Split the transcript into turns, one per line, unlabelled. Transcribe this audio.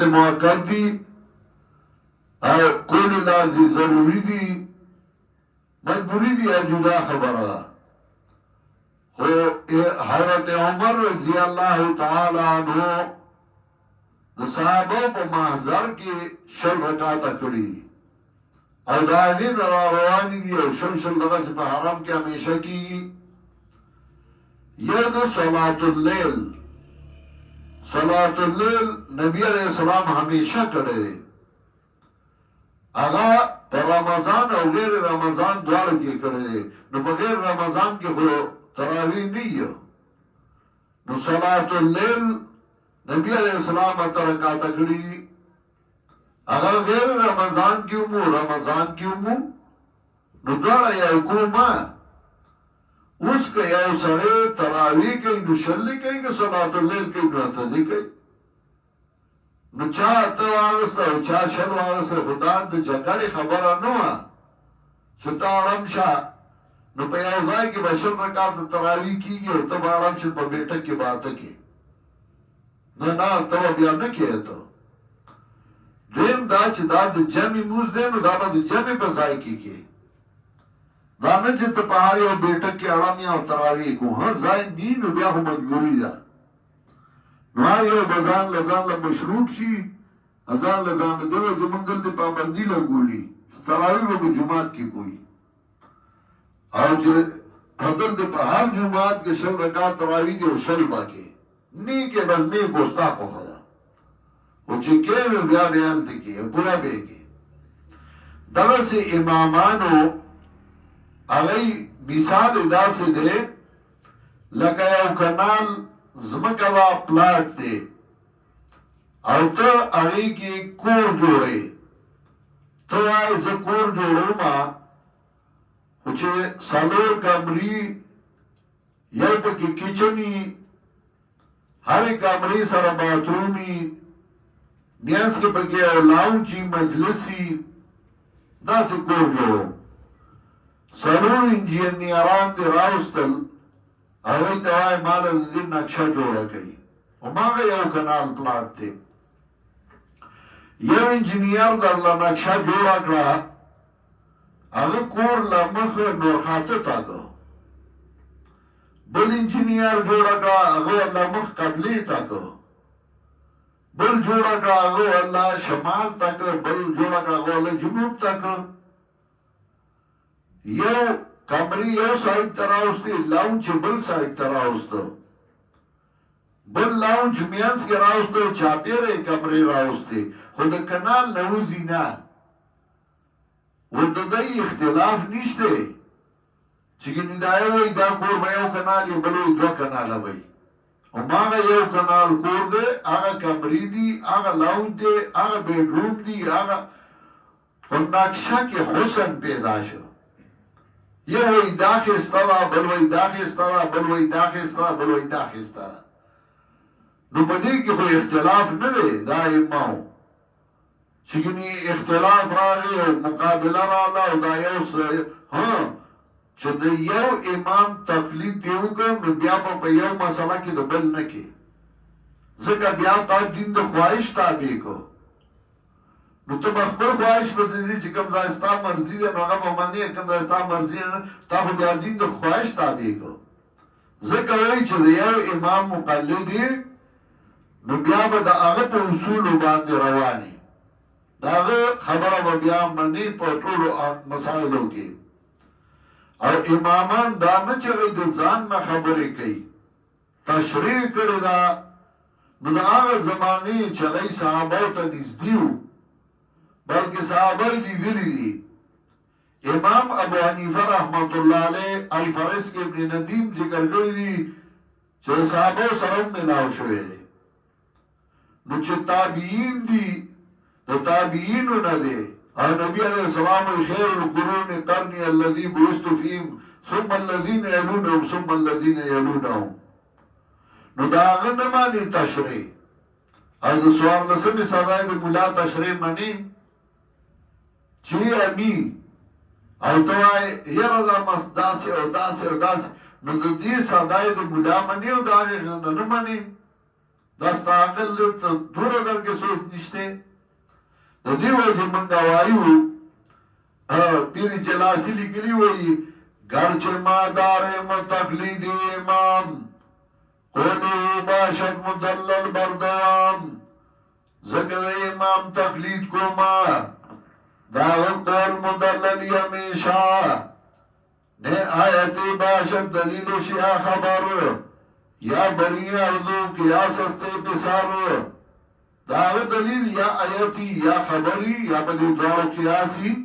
موقت دی او کول لازی ضروری دی مجبوری دی جدا خبره خو حضرت عمر رضی اللہ تعالی عنہ د صحابه په محضر کې شل رکعاته کړي او دا غي رواني دي او شل دغه په حرم کې همیشه کیږي یو د صلات الليل نبی علیہ السلام همیشه کړي هغه په رمضان او غیر رمضان دواړو کې کړي نو په غیر رمضان کې خو تراویح نه یو نو صلات الليل نبی علیہ السلام اترکاتا کړي هغه غیر رمضان کې مو رمضان کې مو نو دواړه یو کومه اوس که یو سړی تراویح کوي نو شلې کوي که صلات الليل کوي نو اتلې کوي نو چا اته واغسته او چا شل واغسته خدا د جګړې خبره نه وه چې ته اړم شه نو په یو ځای کې به شل رکعات تراویح کېږي او ته به اړم شل په بیټک کې به اته کې نه ته بیا نه کېږي ته دویم دا چې دا د جمع موز دی نو دا به د جمع په ځای کې کې دا نه چې ته په هر یو بیټک کې اړم یا تراویح کوو ها ځای نی نو بیا خو مجبوري ده نو هر یو به ځان له مشروط شي ځان له دغه زمونږ دلته پابندي لګولي تراویح به په جومات کې کوي او چې دلته په هر جومات کې شل رکعات تراویح دي او شل باقي نی کې بل نه ګوستا کوه او چې کېږي بیا هلته کې پوره به کې دغه سي امامانو هغوی مثال داسې دی لکه یو کنال ځمکه دا پلاټ دی او ته هغې کې کور جوړې ته وایې زه کور جوړوم خو چې څلور کمرې یو پکې کچني هرې کمرې سره باترومي میانس کې پکې یو لاونچي مجلسي داسې کور جوړوم څلور انجینیران دې راوستل هغوی ته وایي ماله د دې نقشه جوړه کوي هماغه یو کنال پلاټ دی یو انجینیر درله نقشه جوړه کړه هغه کور له مخه نورخاته تاکه بل انجینیر جوړه کړه هغه له مخ قبلې تاکه بل جوړه کړه هغه له شمال تاکه بل جوړه کړه هغه له جنوب تاکه یو کمری یو سایڈ تراوستی لاؤنچ بل سایڈ تراوستو بل لاؤنچ میانس کے راوستو چاپیره کمری راوستی خود کنال نوزی نا و دادای اختلاف نیشتے چکنی دائیو وی دا کور با یو کنال یا بلوی دو کنال بای و ماغا یو کنال کور دے آغا کمری دی آغا لاؤنچ دے آغا بیڈروم دی آغا نقشہ کے حسن پیدا شو یو وی داخستا دا بل وی داخستا دا بل وی داخستا دا بل وی داخستا دا نو پا دی که خو اختلاف نده دا اماو چکنی اختلاف راگی و مقابله رالا و دا یو چه دا یو امام تقلید دیو کم نو بیا پا یو مسئلہ کی دا بل نکی ذکر بیا تا دین دا خواهش تابع کو نو ته خپل خواهش په دې چې کوم ځای ستا مرضی دی نو هغه به منې کوم ځای ستا مرضی نه تا خو بیا دین د خواهش تابع کو ځکه وایي چې د یو امام مقلد یې نو بیا به د هغه په اصولو باندې رواني د هغه خبره به بیا منې په ټولو مسایلو کې او امامان دا نه چې هغوی د ځان نه خبرې کوي تشریح کړې ده نو د هغه زمانې چې هغوی صحابو ته نږدې وو بلکہ صحابہ لیدلی دی امام ابو حنیفہ رحمت اللہ علیہ الفرس کے ابن ندیم ذکر کری دی چه صحابہ سرم ملاو شوئے دی نو چه تابعین دی تو تابعینو ندے اور نبی علیہ السلام خیر القرون قرنی اللذی بوستو فیم ثم اللذین یلونهم ثم اللذین یلونهم نو داغن نمانی تشریح اور دو سوار لسمی صدای دی ملا تشریح منی چی امی او توای یره دا مس داسی او داسی او داسی نو دو دی صدای دی ملا منی او داغی نو منی دستا عقل دور در کے سوچ نشتے دا دیو جی منگا وایو پیری جلاسی لکلی ہوئی گرچه مادار تقلید امام قولو باشد مدلل بردوام زکر امام تقلید کو ما داغت قول مدللی ہمیشہ نے آیت باشد دلیل شیعہ خبر یا بنی اردو کیا سستے پسار داغت دلیل یا آیتی یا خبری یا بدی دور قیاسی